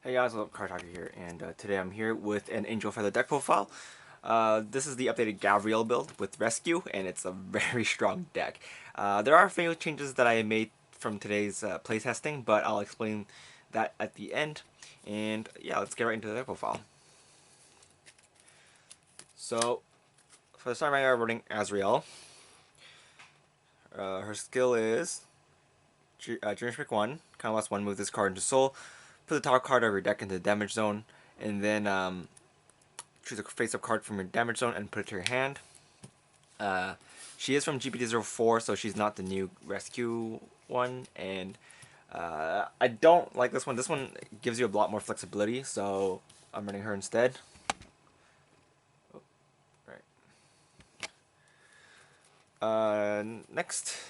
Hey guys, what's up? Cardfight here, and today I'm here with an Angel Feather deck profile. This is the updated Gavrail build with Rescue, and it's a very strong deck. There are a few changes that I made from today's playtesting, but I'll explain that at the end. And yeah, let's get right into the deck profile. So, for the start, I'm running Azrael. Her skill is Journey Pick 1, kind of last one, move this card into Soul, put the top card of your deck into the damage zone, and then choose a face-up card from your damage zone and put it to your hand. She is from G-BT04, so she's not the new rescue one, and I don't like this one. This one gives you a lot more flexibility, so I'm running her instead. Oh, right. Next,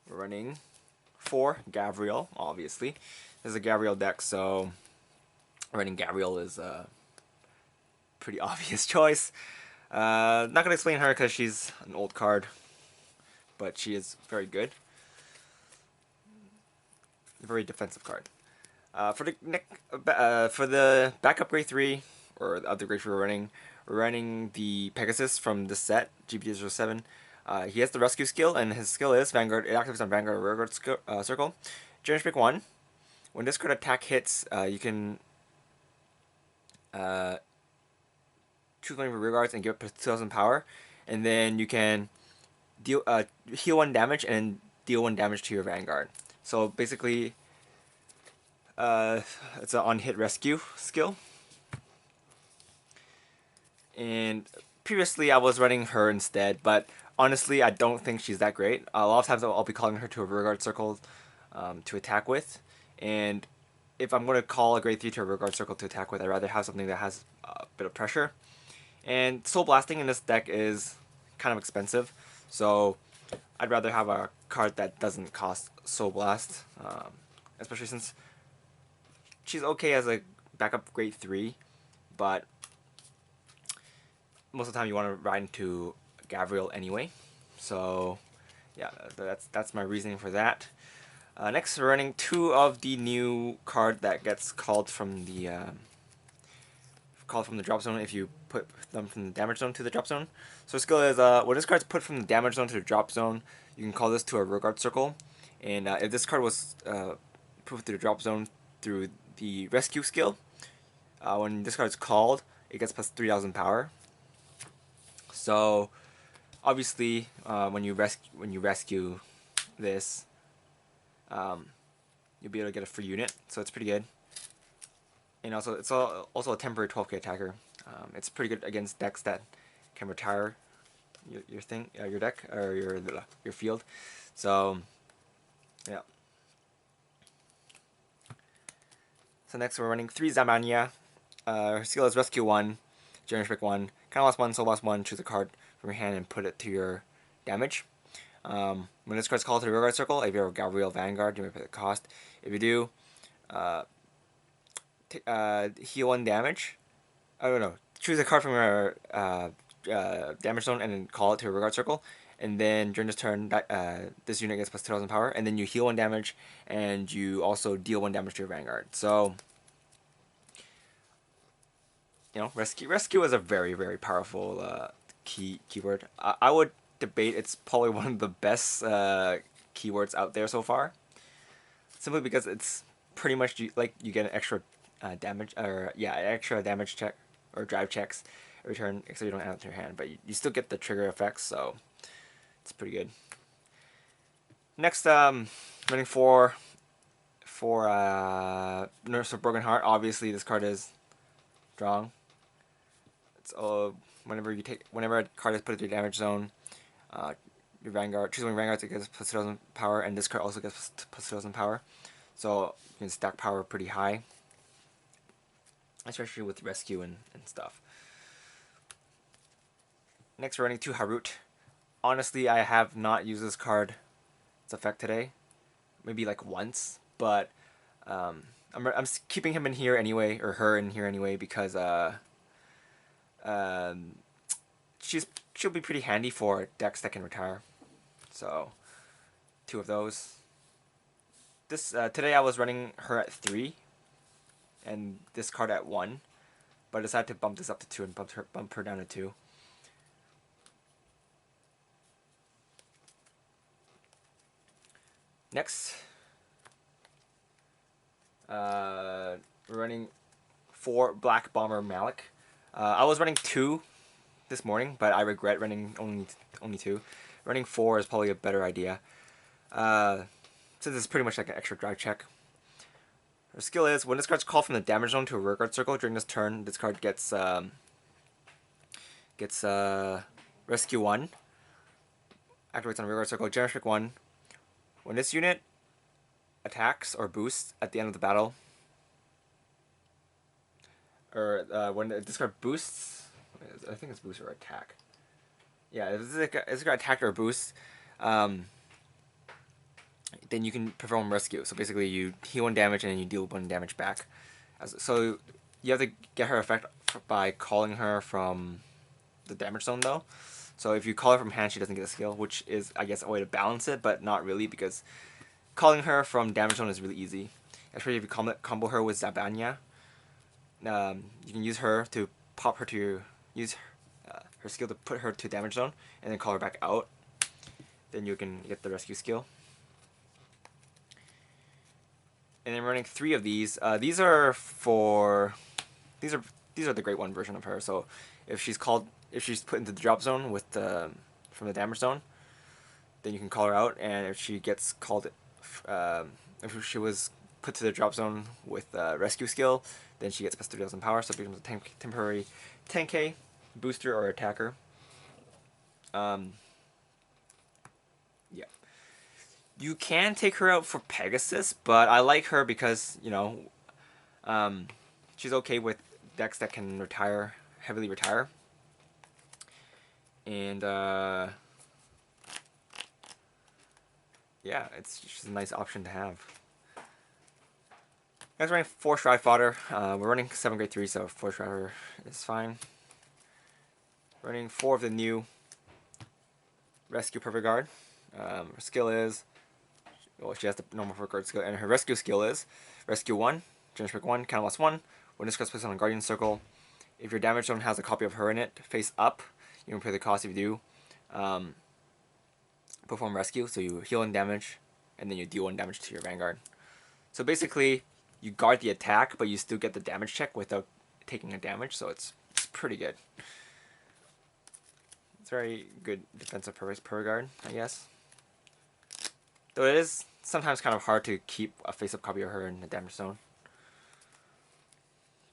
we're running 4 Gavrail, obviously. This is a Gavrail deck, so running Gavrail is a pretty obvious choice. Not going to explain her because she's an old card, but she is very good. Very defensive card. For the backup grade 3, or the other grade 3 we're running the Pegasus from this set, G-BT07. He has the rescue skill, and his skill is Vanguard. It activates on Vanguard rearguard circle. Generation pick 1. When this card attack hits, you can choose one of your rear guards and give it 2,000 power, and then you can deal heal 1 damage and deal 1 damage to your Vanguard. So basically, it's an on-hit rescue skill. And previously I was running her instead, but honestly I don't think she's that great. A lot of times I'll be calling her to a rearguard circle to attack with, and if I'm going to call a grade 3 to a rearguard circle to attack with, I'd rather have something that has a bit of pressure. And soul blasting in this deck is kind of expensive, so I'd rather have a card that doesn't cost soul blast, especially since she's okay as a backup grade 3, but most of the time you want to ride into Gavrail anyway. So yeah, that's my reasoning for that. Next, we're running 2 of the new card that gets called from the drop zone if you put them from the damage zone to the drop zone. So skill is when this card's put from the damage zone to the drop zone, you can call this to a rearguard circle. And if this card was put through the drop zone through the rescue skill, when this card is called, it gets plus 3,000 power. So obviously, when you rescue this, you'll be able to get a free unit, so it's pretty good. And also, it's also a temporary 12k attacker. It's pretty good against decks that can retire your deck or your field. So yeah. So next we're running 3 Zamania. Her skill is Rescue 1, Generation Pick 1, kind of lost 1, Soul Lost 1, choose a card from your hand and put it to your damage. When this card's called to the rearguard circle, if you have a Gavrail Vanguard, you may put the cost. If you do, heal 1 damage. I don't know. Choose a card from your damage zone and then call it to a rearguard circle. And then during this turn, this unit gets plus 2,000 power, and then you heal 1 damage, and you also deal 1 damage to your Vanguard. So, you know, rescue is a very, very powerful keyword. I would debate it's probably one of the best keywords out there so far, simply because it's pretty much like you get an extra extra damage check or drive checks every turn, except you don't add it to your hand, but you still get the trigger effects, so it's pretty good. Next, running for Nurse of Broken Heart. Obviously, this card is strong. It's whenever a card is put into your damage zone, your Vanguard, choose one Vanguard, it gets plus 2,000 power, and this card also gets plus 2,000 power. So you can stack power pretty high, especially with rescue and stuff. Next, we're running 2 Harut. Honestly, I have not used this card, its effect today, maybe like once, but I'm keeping him in here anyway, or her in here anyway, because she'll be pretty handy for decks that can retire. So 2 of those. This today I was running her at 3, and this card at 1, but I decided to bump this up to 2 and bump her down to 2. Next, we're running 4 Black Bomber Malik. I was running 2 this morning, but I regret running only 2. Running 4 is probably a better idea. Since it's pretty much like an extra drive check. Her skill is, when this card's called from the damage zone to a rearguard circle during this turn, this card gets Rescue 1. Activates on a rearguard circle, Generous Pick 1. When this unit attacks or boosts at the end of the battle, or when this card boosts, I think it's boost or attack. Yeah, if it's got attack or boost, then you can perform rescue. So basically, you heal 1 damage and then you deal 1 damage back. So you have to get her effect by calling her from the damage zone, though. So if you call her from hand, she doesn't get a skill, which is, I guess, a way to balance it, but not really, because calling her from damage zone is really easy. Especially if you combo her with Zabanya. You can use her to pop her to use her skill to put her to damage zone, and then call her back out. Then you can get the rescue skill. And then running 3 of these. These are the grade 1 version of her. So if she's put into the drop zone with from the damage zone, then you can call her out. And if she gets called, if she was put to the drop zone with rescue skill, then she gets plus 30,000 power. So it becomes a temporary 10k booster or attacker. Yeah. You can take her out for Pegasus, but I like her because, you know, she's okay with decks that can heavily retire. And, yeah, it's just a nice option to have. Guys, running 4 Strive Fodder. We're running 7 grade 3, so 4 Striver is fine. Running 4 of the new Rescue Perfect Guard. Her skill is, well, she has the normal Perfect Guard skill, and her rescue skill is Rescue 1, Generous Pick 1, count loss 1. When this card's placed on a Guardian Circle, if your damage zone has a copy of her in it, face up, you can pay the cost if you do. Perform Rescue, so you heal 1 damage, and then you deal 1 damage to your Vanguard. So basically, you guard the attack, but you still get the damage check without taking a damage, so it's pretty good. It's very good defensive Perfect Guard, I guess. Though it is sometimes kind of hard to keep a face-up copy of her in the damage zone.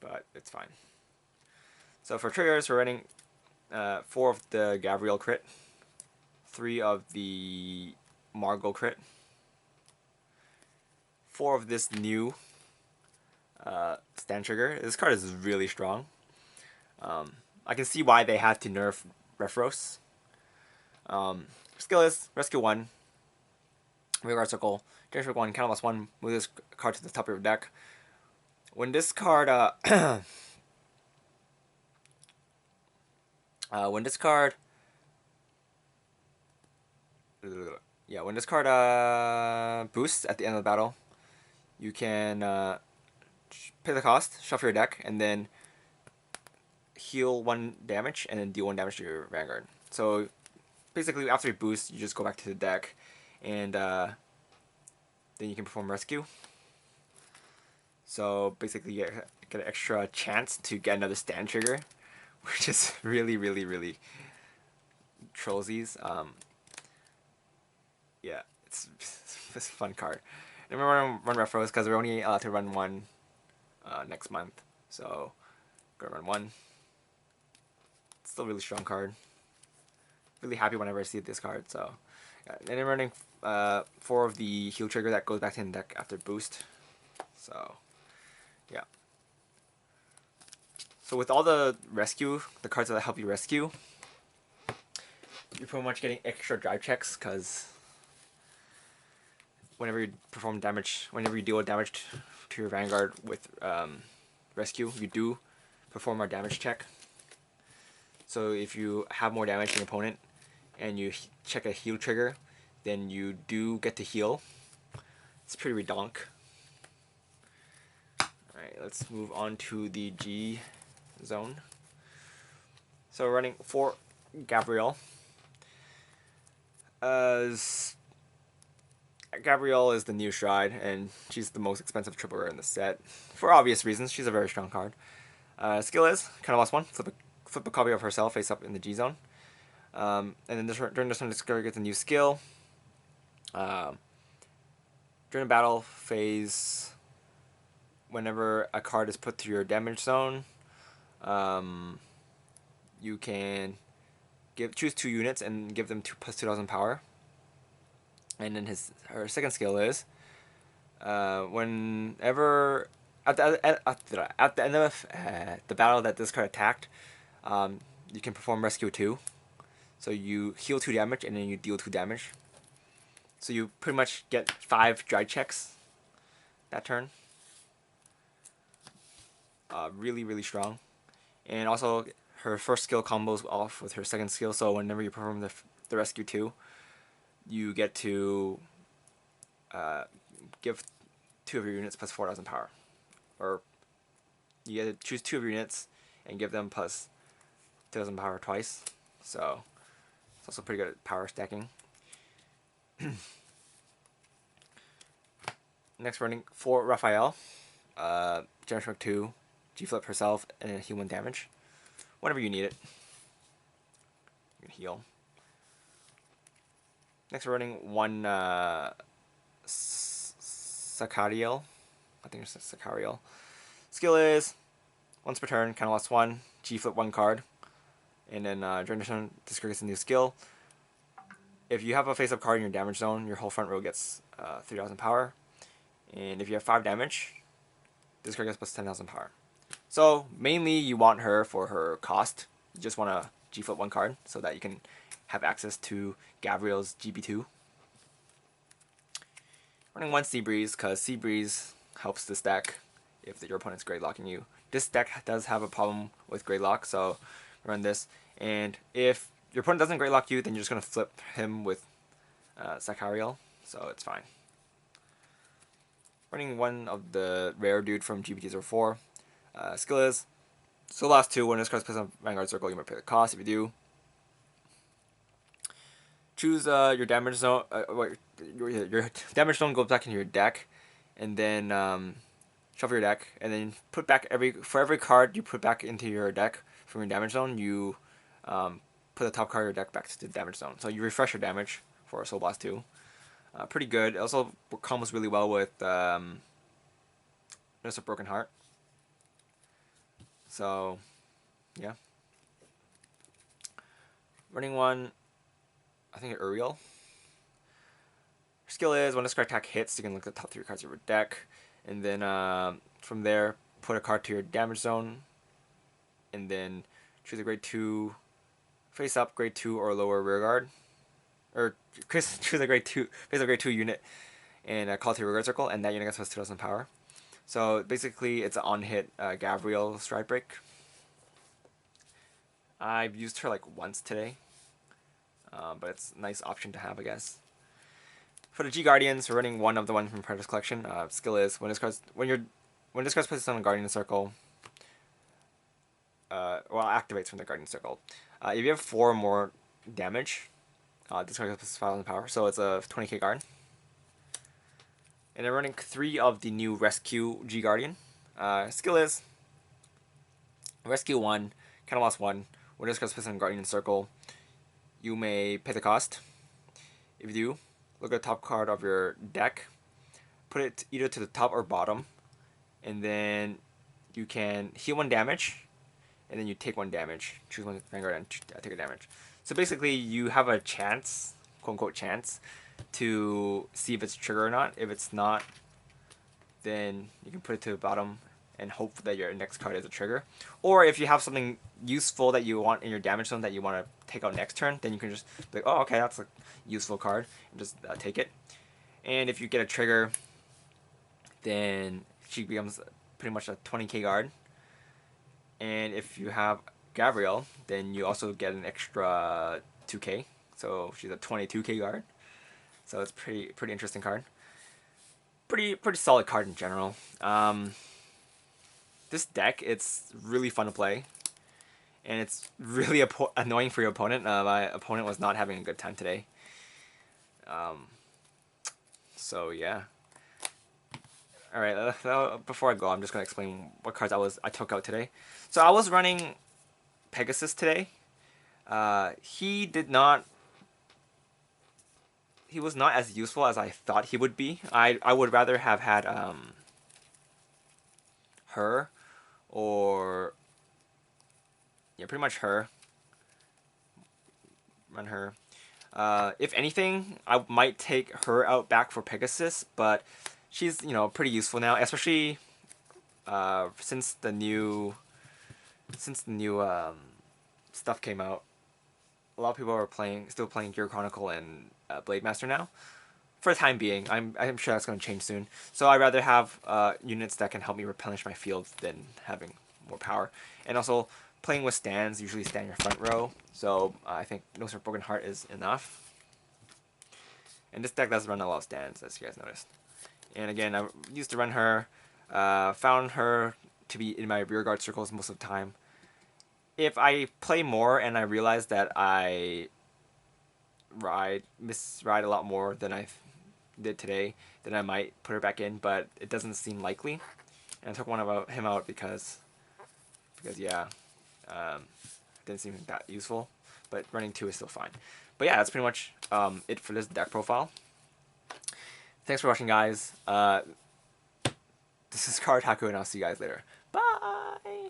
But it's fine. So for triggers, we're running 4 of the Gavrail crit, 3 of the Margot crit, 4 of this new stand trigger. This card is really strong. I can see why they had to nerf Refros. Skill is Rescue 1, Rearguard Circle, Generous Pick 1, count loss 1, move this card to the top of your deck. When this card when this card boosts at the end of the battle, you can pay the cost, shuffle your deck, and then heal 1 damage, and then deal 1 damage to your Vanguard. So basically, after you boost, you just go back to the deck, and then you can perform Rescue. So basically, you get an extra chance to get another stand trigger, which is really, really, really trollsies. Yeah, it's a fun card. And we're going to run Refros because we're only allowed to run 1 next month. So, gonna run 1. Still a really strong card. Really happy whenever I see this card. So, yeah. And then running 4 of the heal trigger that goes back to the deck after boost. So, yeah. So with all the cards that help you rescue, you're pretty much getting extra drive checks because whenever you deal with damage to your Vanguard with rescue, you do perform a damage check. So if you have more damage than your opponent and you check a heal trigger, then you do get to heal It's pretty redonk. Alright, let's move on to the G zone. So we're running 4 Gavrail. Gavrail is the new Stride, and she's the most expensive triple rare in the set. For obvious reasons, she's a very strong card. Skill is, kind of lost one, flip a copy of herself face up in the G zone. And then during this turn, this card gets a new skill. During the battle phase, whenever a card is put to your damage zone, you can choose 2 units and give them plus 2,000 power. And then her second skill is, whenever at the end of the battle that this card attacked, you can perform Rescue 2. So you heal 2 damage and then you deal 2 damage. So you pretty much get 5 dry checks that turn. Really, really strong. And also her first skill combos off with her second skill, so whenever you perform the Rescue 2, you get to give 2 of your units plus 4,000 power. Or you get to choose 2 of your units and give them plus 2,000 power twice. So it's also pretty good at power stacking. Next, running 4 Raphael. Generation 2, G-Flip herself, and heal 1 damage. Whenever you need it. You can heal. Next, we're running 1 Sicariel. I think it's Sicariel. Skill is, once per turn, kind of lost 1, G-Flip 1 card. And then during the turn, this card gets a new skill. If you have a face-up card in your damage zone, your whole front row gets 3,000 power. And if you have 5 damage, this card gets plus 10,000 power. So mainly you want her for her cost. You just want to G-Flip 1 card so that you can have access to Gavrail's GB2. Running 1 Seabreeze because Seabreeze helps this deck if your opponent's Greylocking you. This deck does have a problem with Greylock, so run this. And if your opponent doesn't Greylock you, then you're just going to flip him with Sicariel, so it's fine. Running 1 of the rare dude from G-BT04. Skill is, so last 2, when this card's placed on Vanguard Circle, you might pay the cost. If you do, choose your damage zone. Your damage zone goes back into your deck, and then shuffle your deck, and then put back for every card you put back into your deck from your damage zone, you put the top card of your deck back to the damage zone. So you refresh your damage for Soul Blast 2. Pretty good. It also combos really well with Nurse of Broken Heart. So, yeah. Running 1, I think Uriel. Skill is, when this card attack hits, you can look at the top 3 cards of your deck. And then from there, put a card to your damage zone. And then choose a grade 2, face up grade 2 or lower rear guard. Or choose a grade 2, face up grade 2 unit and call to your rear guard circle, and that unit gets plus 2,000 power. So basically, it's an on-hit Gavrail Stride Break. I've used her like once today, but it's a nice option to have, I guess. For the G Guardians, we're running 1 of the ones from Predator's Collection. Skill is, when this card's placed on a Guardian Circle, activates from the Guardian Circle. If you have 4 more damage, this card gets plus 5,000 power, so it's a 20k guard. And I'm running 3 of the new Rescue G Guardian. Skill is, Rescue 1, kind of lost 1. When this card's placed on Guardian Circle, you may pay the cost. If you do, look at the top card of your deck, put it either to the top or bottom, and then you can heal 1 damage, and then you take 1 damage. Choose 1 Vanguard and take a damage. So basically, you have a chance, quote-unquote chance, to see if it's trigger or not. If it's not, then you can put it to the bottom and hope that your next card is a trigger. Or if you have something useful that you want in your damage zone that you want to take out next turn, then you can just be like, oh, okay, that's a useful card, and just take it. And if you get a trigger, then she becomes pretty much a 20k guard. And if you have Gavrail, then you also get an extra 2k, so she's a 22k guard. So it's pretty interesting card. pretty solid card in general. This deck, it's really fun to play, and it's really annoying for your opponent. My opponent was not having a good time today. So yeah. All right. Before I go, I'm just gonna explain what cards I took out today. So I was running Pegasus today. He did not. He was not as useful as I thought he would be. I would rather have had her, or yeah, pretty much her. Run her. If anything, I might take her out back for Pegasus, but she's pretty useful now, especially since the new stuff came out. A lot of people are still playing Gear Chronicle and Blade Master now. For the time being, I'm sure that's going to change soon. So I'd rather have units that can help me replenish my field than having more power. And also, playing with stands, usually stand your front row. So I think No Sir Broken Heart is enough. And this deck does run a lot of stands, as you guys noticed. And again, I used to run her. Found her to be in my rearguard circles most of the time. If I play more and I realize that I misride a lot more than I did today, then I might put her back in, but it doesn't seem likely. And I took one of him out because yeah, didn't seem that useful. But running 2 is still fine. But yeah, that's pretty much it for this deck profile. Thanks for watching, guys. This is Card Haku, and I'll see you guys later. Bye!